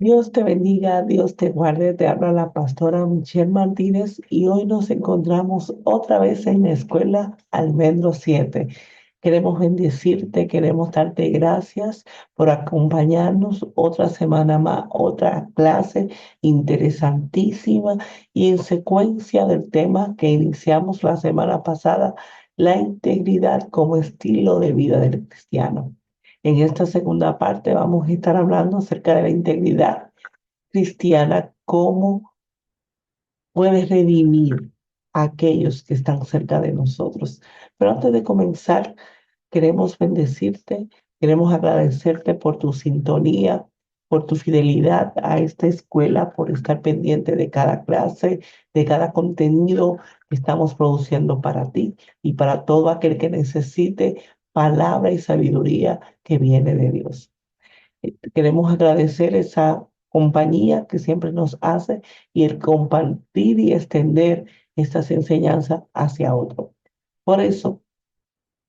Dios te bendiga, Dios te guarde, te habla la pastora Michelle Martínez y hoy nos encontramos otra vez en la escuela Almendro 7. Queremos bendecirte, queremos darte gracias por acompañarnos otra semana más, otra clase interesantísima y en secuencia del tema que iniciamos la semana pasada, la integridad como estilo de vida del cristiano. En esta segunda parte vamos a estar hablando acerca de la integridad cristiana, cómo puede redimir a aquellos que están cerca de nosotros. Pero antes de comenzar, queremos bendecirte, queremos agradecerte por tu sintonía, por tu fidelidad a esta escuela, por estar pendiente de cada clase, de cada contenido que estamos produciendo para ti y para todo aquel que necesite palabra y sabiduría que viene de Dios. Queremos agradecer esa compañía que siempre nos hace y el compartir y extender estas enseñanzas hacia otros. Por eso,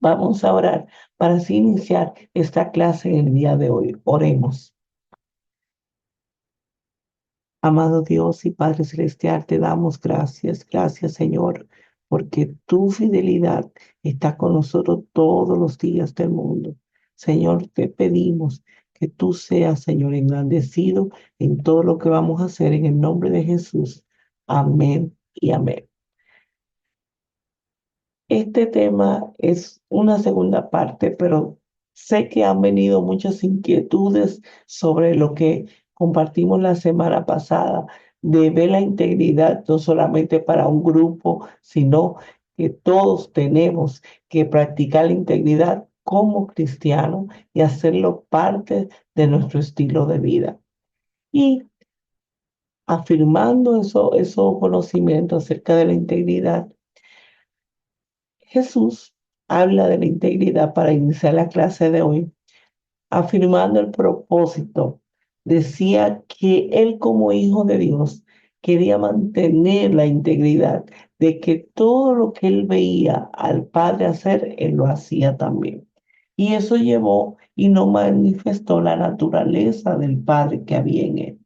vamos a orar para así iniciar esta clase en el día de hoy. Oremos. Amado Dios y Padre Celestial, te damos gracias. Gracias, Señor, porque tu fidelidad está con nosotros todos los días del mundo. Señor, te pedimos que tú seas, Señor, engrandecido en todo lo que vamos a hacer en el nombre de Jesús. Amén y amén. Este tema es una segunda parte, pero sé que han venido muchas inquietudes sobre lo que compartimos la semana pasada, de ver la integridad no solamente para un grupo, sino que todos tenemos que practicar la integridad como cristianos y hacerlo parte de nuestro estilo de vida. Y afirmando esos conocimientos acerca de la integridad, Jesús habla de la integridad para iniciar la clase de hoy, afirmando el propósito. Decía que él como hijo de Dios quería mantener la integridad de que todo lo que él veía al Padre hacer, él lo hacía también. Y eso llevó y no manifestó la naturaleza del Padre que había en él.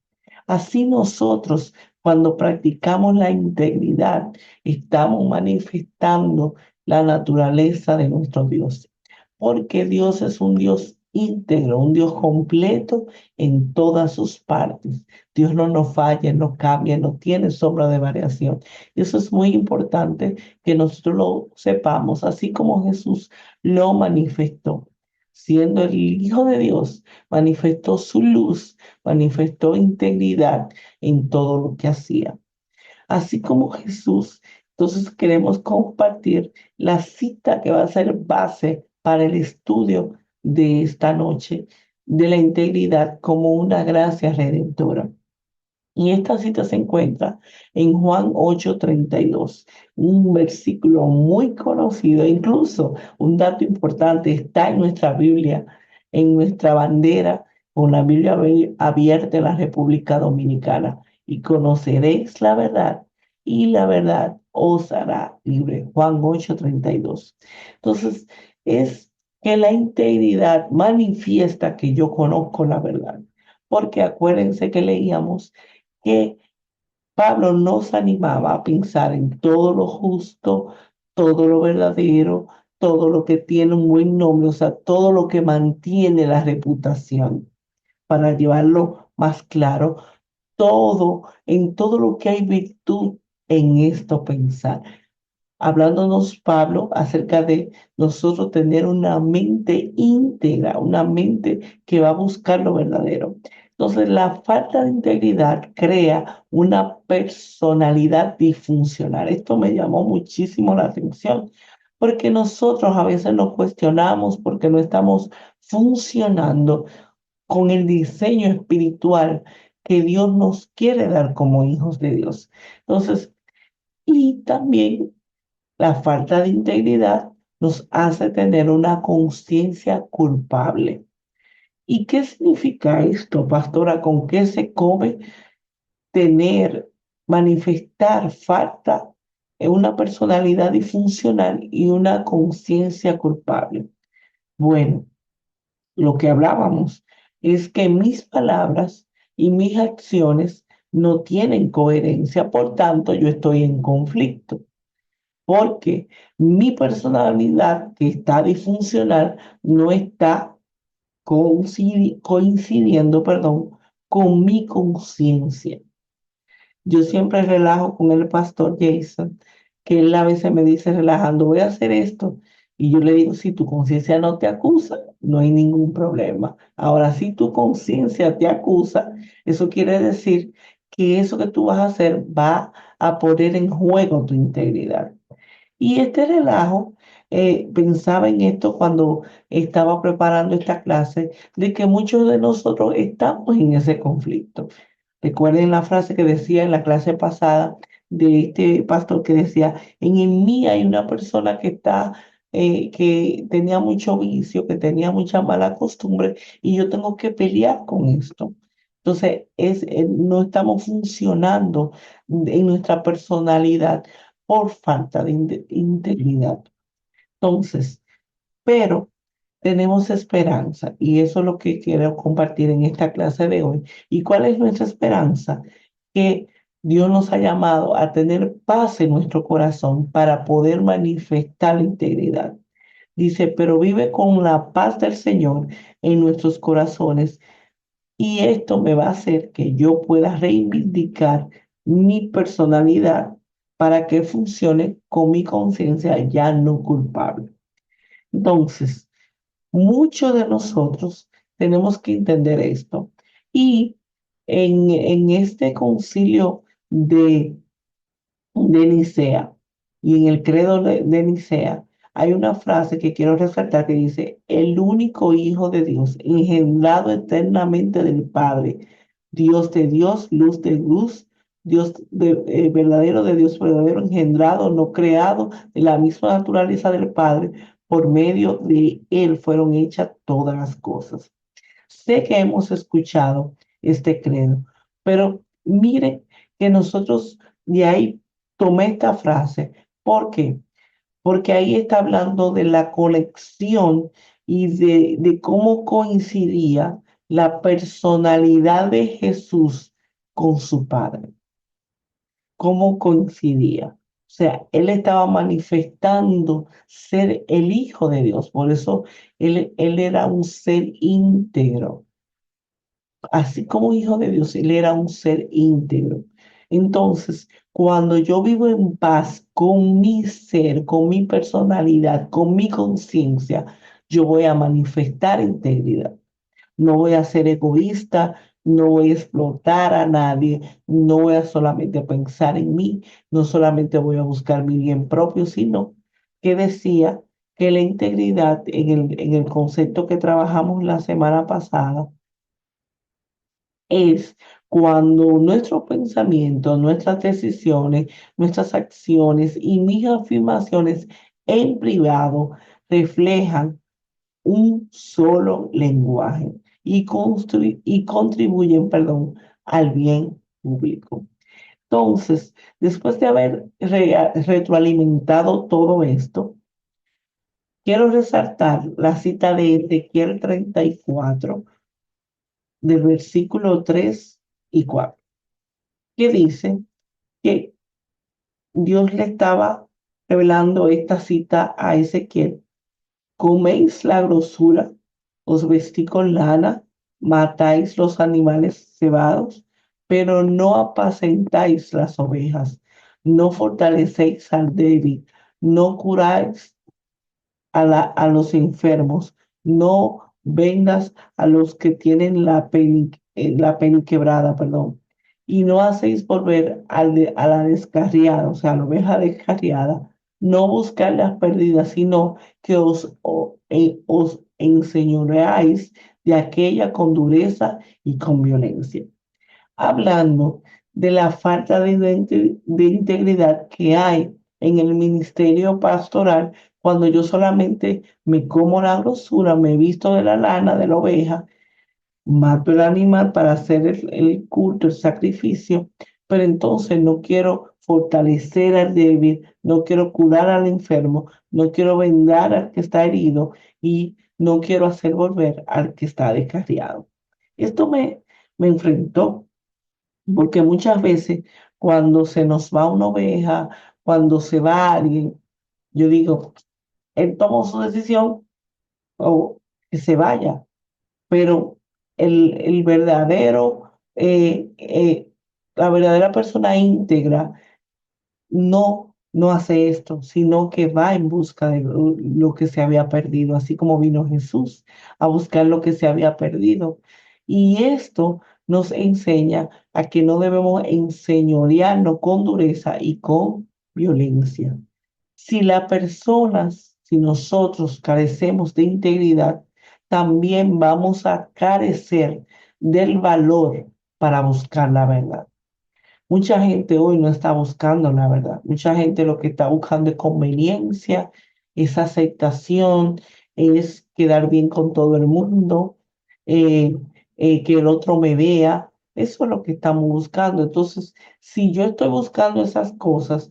Así nosotros, cuando practicamos la integridad, estamos manifestando la naturaleza de nuestro Dios. Porque Dios es un Dios íntegro, un Dios completo en todas sus partes. Dios no nos falla, no cambia, no tiene sombra de variación. Y eso es muy importante que nosotros lo sepamos, así como Jesús lo manifestó. Siendo el Hijo de Dios, manifestó su luz, manifestó integridad en todo lo que hacía. Así como Jesús, entonces queremos compartir la cita que va a ser base para el estudio de esta noche de la integridad como una gracia redentora. Y esta cita se encuentra en Juan 8:32, un versículo muy conocido, incluso un dato importante, está en nuestra Biblia, en nuestra bandera, con la Biblia abierta en la República Dominicana. Y conoceréis la verdad, y la verdad os hará libre. Juan 8:32. Entonces, es que la integridad manifiesta que yo conozco la verdad. Porque acuérdense que leíamos que Pablo nos animaba a pensar en todo lo justo, todo lo verdadero, todo lo que tiene un buen nombre, o sea, todo lo que mantiene la reputación, para llevarlo más claro, todo, en todo lo que hay virtud en esto pensar. Hablándonos Pablo acerca de nosotros tener una mente íntegra, una mente que va a buscar lo verdadero. Entonces, la falta de integridad crea una personalidad disfuncional. Esto me llamó muchísimo la atención, porque nosotros a veces nos cuestionamos porque no estamos funcionando con el diseño espiritual que Dios nos quiere dar como hijos de Dios. Entonces, y también la falta de integridad nos hace tener una conciencia culpable. ¿Y qué significa esto, pastora? ¿Con qué se come tener, manifestar falta en una personalidad disfuncional y una conciencia culpable? Bueno, lo que hablábamos es que mis palabras y mis acciones no tienen coherencia, por tanto yo estoy en conflicto, porque mi personalidad que está disfuncional no está coincidiendo, perdón, con mi conciencia. Yo siempre relajo con el pastor Jason, que él a veces me dice relajando, voy a hacer esto. Y yo le digo, si tu conciencia no te acusa, no hay ningún problema. Ahora, si tu conciencia te acusa, eso quiere decir que eso que tú vas a hacer va a poner en juego tu integridad. Y este relajo, pensaba en esto cuando estaba preparando esta clase, de que muchos de nosotros estamos en ese conflicto. Recuerden la frase que decía en la clase pasada de este pastor que decía, en mí hay una persona que tenía mucho vicio, que tenía mucha mala costumbre y yo tengo que pelear con esto. Entonces, no estamos funcionando en nuestra personalidad por falta de integridad. Entonces, pero tenemos esperanza y eso es lo que quiero compartir en esta clase de hoy. ¿Y cuál es nuestra esperanza? Que Dios nos ha llamado a tener paz en nuestro corazón para poder manifestar la integridad. Dice, pero vive con la paz del Señor en nuestros corazones y esto me va a hacer que yo pueda reivindicar mi personalidad para que funcione con mi conciencia ya no culpable. Entonces, muchos de nosotros tenemos que entender esto. Y en este concilio de Nicea y en el credo de Nicea hay una frase que quiero resaltar que dice, el único Hijo de Dios, engendrado eternamente del Padre, Dios de Dios, luz de luz, verdadero de Dios verdadero, engendrado, no creado, de la misma naturaleza del Padre, por medio de Él fueron hechas todas las cosas. Sé que hemos escuchado este credo, pero miren que nosotros de ahí tomé esta frase. ¿Por qué? Porque ahí está hablando de la conexión y de cómo coincidía la personalidad de Jesús con su Padre, cómo coincidía. O sea, él estaba manifestando ser el Hijo de Dios, por eso él era un ser íntegro. Así como hijo de Dios, él era un ser íntegro. Entonces, cuando yo vivo en paz con mi ser, con mi personalidad, con mi conciencia, yo voy a manifestar integridad. No voy a ser egoísta, no voy a explotar a nadie, no voy a solamente pensar en mí, no solamente voy a buscar mi bien propio, sino que decía que la integridad en el concepto que trabajamos la semana pasada, es cuando nuestros pensamientos, nuestras decisiones, nuestras acciones y mis afirmaciones en privado reflejan un solo lenguaje y contribuyen, perdón, al bien público. Entonces, después de haber retroalimentado todo esto, quiero resaltar la cita de Ezequiel 34 del versículo 3 y 4 que dice que Dios le estaba revelando esta cita a Ezequiel. Coméis la grosura, os vestí con lana, matáis los animales cebados, pero no apacentáis las ovejas, no fortalecéis al débil, no curáis a los enfermos, no vendas a los que tienen la peni quebrada, perdón, y no hacéis volver a la descarriada, o sea, a la oveja descarriada, no buscar las perdidas, sino que os enseñoreáis de aquella con dureza y con violencia, hablando de la falta de integridad que hay en el ministerio pastoral cuando yo solamente me como la grosura, me visto de la lana de la oveja, mato el animal para hacer el culto, el sacrificio, pero entonces no quiero fortalecer al débil, no quiero curar al enfermo, no quiero vendar al que está herido y no quiero hacer volver al que está descarriado. Esto me enfrentó, porque muchas veces cuando se nos va una oveja, cuando se va alguien, yo digo, él tomó su decisión o que se vaya, pero el verdadero, la verdadera persona íntegra no hace esto, sino que va en busca de lo que se había perdido, así como vino Jesús a buscar lo que se había perdido. Y esto nos enseña a que no debemos enseñorearnos con dureza y con violencia. Si las personas, si nosotros carecemos de integridad, también vamos a carecer del valor para buscar la verdad. Mucha gente hoy no está buscando la verdad. Mucha gente lo que está buscando es conveniencia, es aceptación, es quedar bien con todo el mundo, eh, que el otro me vea. Eso es lo que estamos buscando. Entonces, si yo estoy buscando esas cosas,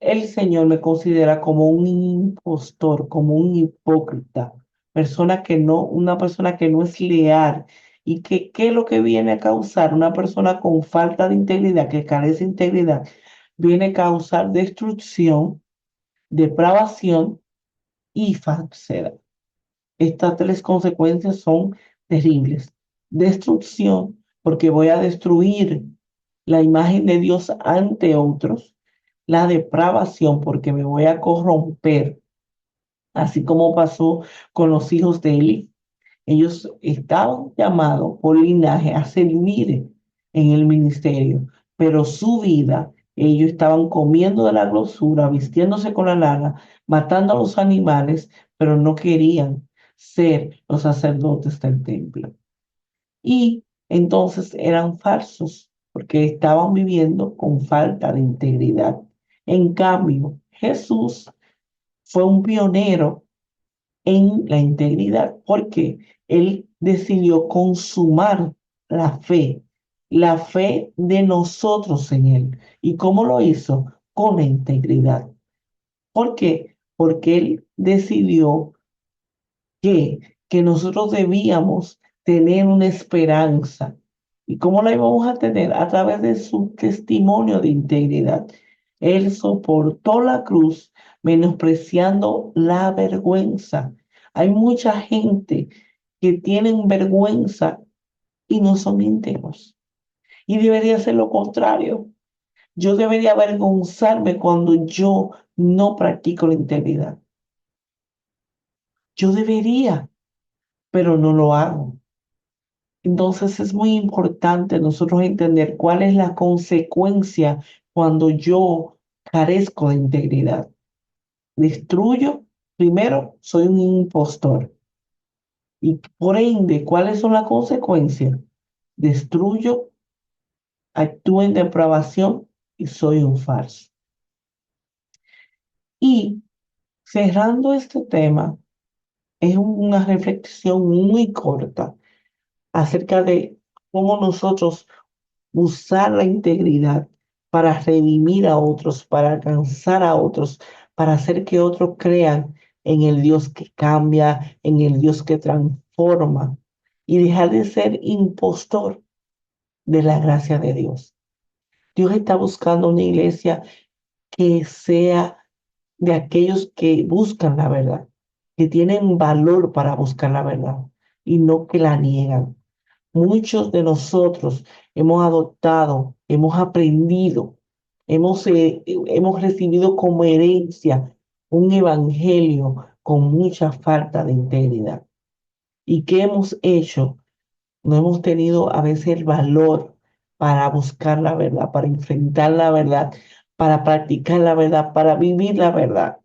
el Señor me considera como un impostor, como un hipócrita, una persona que no es leal. ¿Y que qué es lo que viene a causar? Una persona con falta de integridad, que carece de integridad, viene a causar destrucción, depravación y falsedad. Estas tres consecuencias son terribles. Destrucción, porque voy a destruir la imagen de Dios ante otros. La depravación, porque me voy a corromper, así como pasó con los hijos de Eli. Ellos estaban llamados por linaje a servir en el ministerio, pero su vida, ellos estaban comiendo de la grosura, vistiéndose con la lana, matando a los animales, pero no querían ser los sacerdotes del templo. Y entonces eran falsos, porque estaban viviendo con falta de integridad. En cambio, Jesús fue un pionero en la integridad, porque él decidió consumar la fe de nosotros en él. ¿Y cómo lo hizo? Con la integridad. ¿Por qué? Porque él decidió que nosotros debíamos tener una esperanza. ¿Y cómo la íbamos a tener? A través de su testimonio de integridad. Él soportó la cruz menospreciando la vergüenza. Hay mucha gente que tienen vergüenza y no son íntegros. Y debería ser lo contrario. Yo debería avergonzarme cuando yo no practico la integridad. Yo debería, pero no lo hago. Entonces es muy importante nosotros entender cuál es la consecuencia cuando yo carezco de integridad. Destruyo, primero, soy un impostor. Y por ende, ¿cuáles son las consecuencias? Destruyo, actúo en depravación y soy un falso. Y cerrando este tema, es una reflexión muy corta acerca de cómo nosotros usar la integridad para redimir a otros, para alcanzar a otros, para hacer que otros crean en el Dios que cambia, en el Dios que transforma y dejar de ser impostor de la gracia de Dios. Dios está buscando una iglesia que sea de aquellos que buscan la verdad, que tienen valor para buscar la verdad y no que la niegan. Muchos de nosotros hemos adoptado, hemos aprendido, hemos recibido como herencia un evangelio con mucha falta de integridad. ¿Y qué hemos hecho? No hemos tenido a veces el valor para buscar la verdad, para enfrentar la verdad, para practicar la verdad, para vivir la verdad,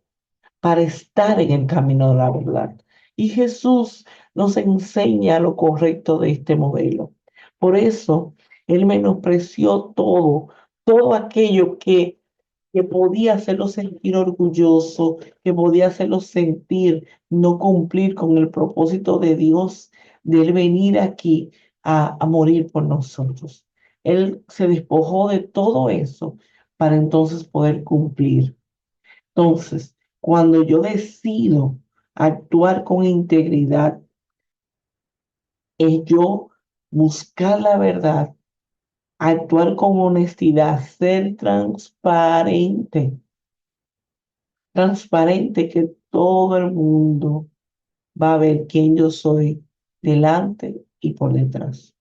para estar en el camino de la verdad. Y Jesús nos enseña lo correcto de este modelo. Por eso, Él menospreció todo aquello que podía hacerlo sentir orgulloso, que podía hacerlo sentir no cumplir con el propósito de Dios, de Él venir aquí a morir por nosotros. Él se despojó de todo eso para entonces poder cumplir. Entonces, cuando yo decido actuar con integridad, es yo buscar la verdad, actuar con honestidad, ser transparente, transparente que todo el mundo va a ver quién yo soy delante y por detrás.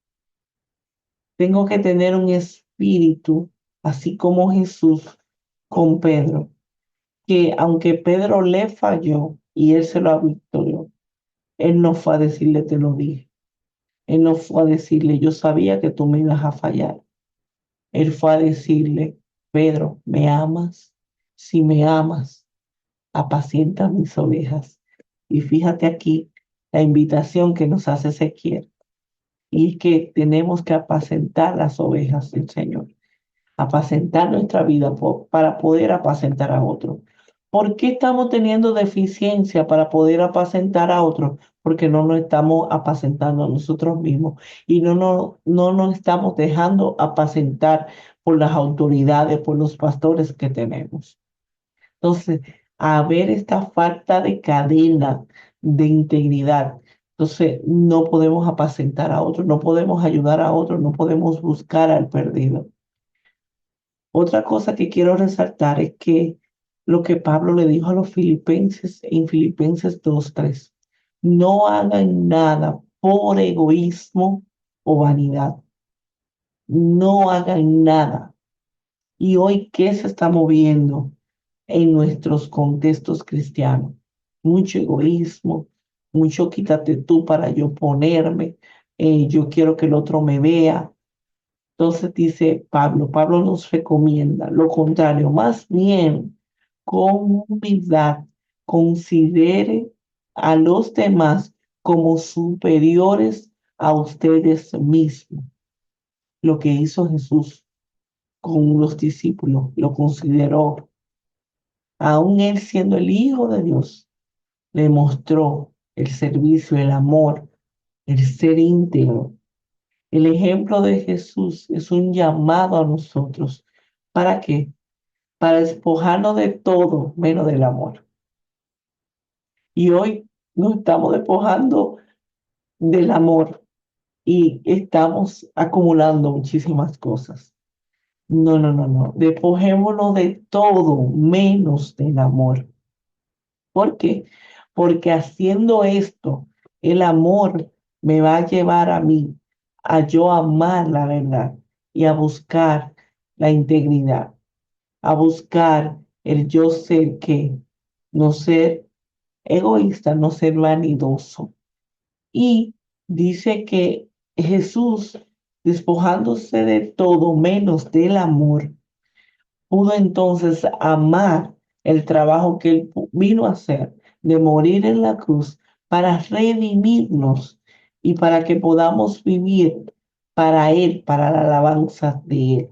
Tengo que tener un espíritu, así como Jesús con Pedro, que aunque Pedro le falló y él se lo advirtió, él no fue a decirle te lo dije. Él no fue a decirle yo sabía que tú me ibas a fallar. Él fue a decirle, Pedro, ¿me amas? Si me amas, apacienta mis ovejas. Y fíjate aquí la invitación que nos hace Ezequiel. Y es que tenemos que apacentar las ovejas del Señor, apacentar nuestra vida para poder apacentar a otros. ¿Por qué estamos teniendo deficiencia para poder apacentar a otros? Porque no nos estamos apacentando a nosotros mismos y no nos estamos dejando apacentar por las autoridades, por los pastores que tenemos. Entonces, a ver esta falta de cadena de integridad. Entonces, no podemos apacentar a otros, no podemos ayudar a otros, no podemos buscar al perdido. Otra cosa que quiero resaltar es que lo que Pablo le dijo a los filipenses en Filipenses 2:3, no hagan nada por egoísmo o vanidad, no hagan nada. Y hoy, ¿qué se está moviendo en nuestros contextos cristianos? Mucho egoísmo, mucho quítate tú para yo ponerme, yo quiero que el otro me vea. Entonces dice Pablo nos recomienda lo contrario, más bien con humildad considere a los demás como superiores a ustedes mismos. Lo que hizo Jesús con los discípulos, lo consideró, aún él siendo el Hijo de Dios, le mostró el servicio, el amor, el ser íntegro. El ejemplo de Jesús es un llamado a nosotros. ¿Para qué? Para despojarnos de todo menos del amor. Y hoy nos estamos despojando del amor y estamos acumulando muchísimas cosas. No, no, no, no. Despojémonos de todo menos del amor. ¿Por qué? Porque haciendo esto, el amor me va a llevar a mí a yo amar la verdad y a buscar la integridad, a buscar el yo ser que, no ser egoísta, no ser vanidoso. Y dice que Jesús, despojándose de todo menos del amor, pudo entonces amar el trabajo que él vino a hacer, de morir en la cruz para redimirnos y para que podamos vivir para él, para la alabanza de él.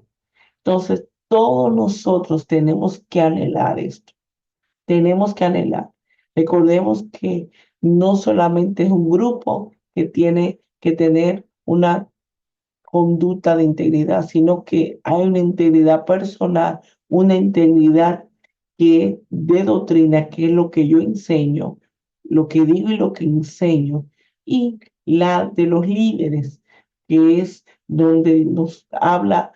Entonces, todos nosotros tenemos que anhelar esto, tenemos que anhelar. Recordemos que no solamente es un grupo que tiene que tener una conducta de integridad, sino que hay una integridad personal, una integridad que de doctrina, que es lo que yo enseño, lo que digo y lo que enseño, y la de los líderes, que es donde nos habla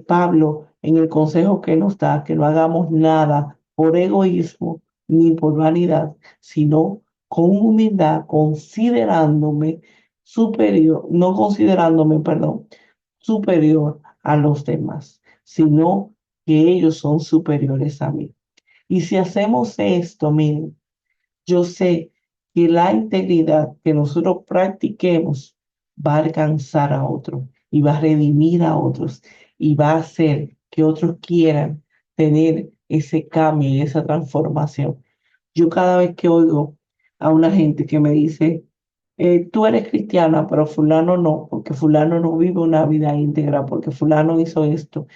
Pablo en el consejo que nos da, que no hagamos nada por egoísmo ni por vanidad, sino con humildad, considerándome superior, no considerándome, perdón, superior a los demás, sino que ellos son superiores a mí. Y si hacemos esto, miren, yo sé que la integridad que nosotros practiquemos va a alcanzar a otros y va a redimir a otros y va a hacer que otros quieran tener ese cambio y esa transformación. Yo cada vez que oigo a una gente que me dice, tú eres cristiana, pero fulano no, porque fulano no vive una vida íntegra, porque fulano hizo esto.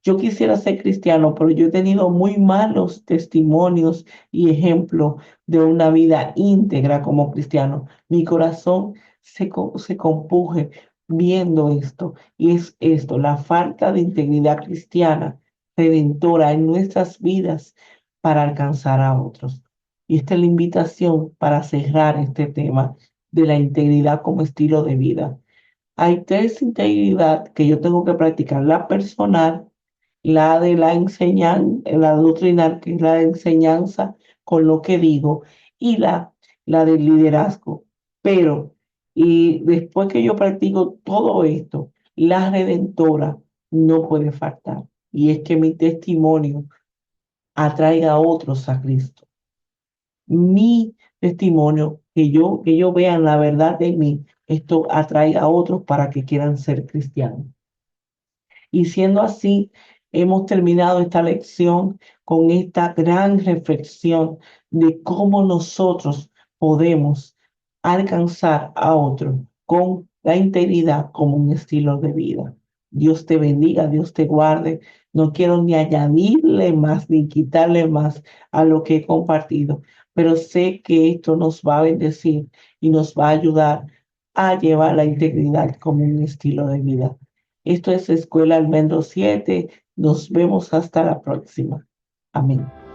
Yo quisiera ser cristiano, pero yo he tenido muy malos testimonios y ejemplos de una vida íntegra como cristiano. Mi corazón se compuje viendo esto, y es esto, la falta de integridad cristiana redentora en nuestras vidas para alcanzar a otros. Y esta es la invitación para cerrar este tema de la integridad como estilo de vida. Hay tres integridad que yo tengo que practicar: la personal, la de la enseñanza, la doctrinal, que es la de enseñanza con lo que digo, y la del liderazgo. Pero, y después que yo practico todo esto, la redentora no puede faltar. Y es que mi testimonio atraiga a otros a Cristo. Mi testimonio, que yo vean la verdad de mí, esto atrae a otros para que quieran ser cristianos. Y siendo así, hemos terminado esta lección con esta gran reflexión de cómo nosotros podemos alcanzar a otros con la integridad como un estilo de vida. Dios te bendiga, Dios te guarde. No quiero ni añadirle más ni quitarle más a lo que he compartido, pero sé que esto nos va a bendecir y nos va a ayudar a llevar la integridad como un estilo de vida. Esto es Escuela Almendro 7. Nos vemos hasta la próxima. Amén.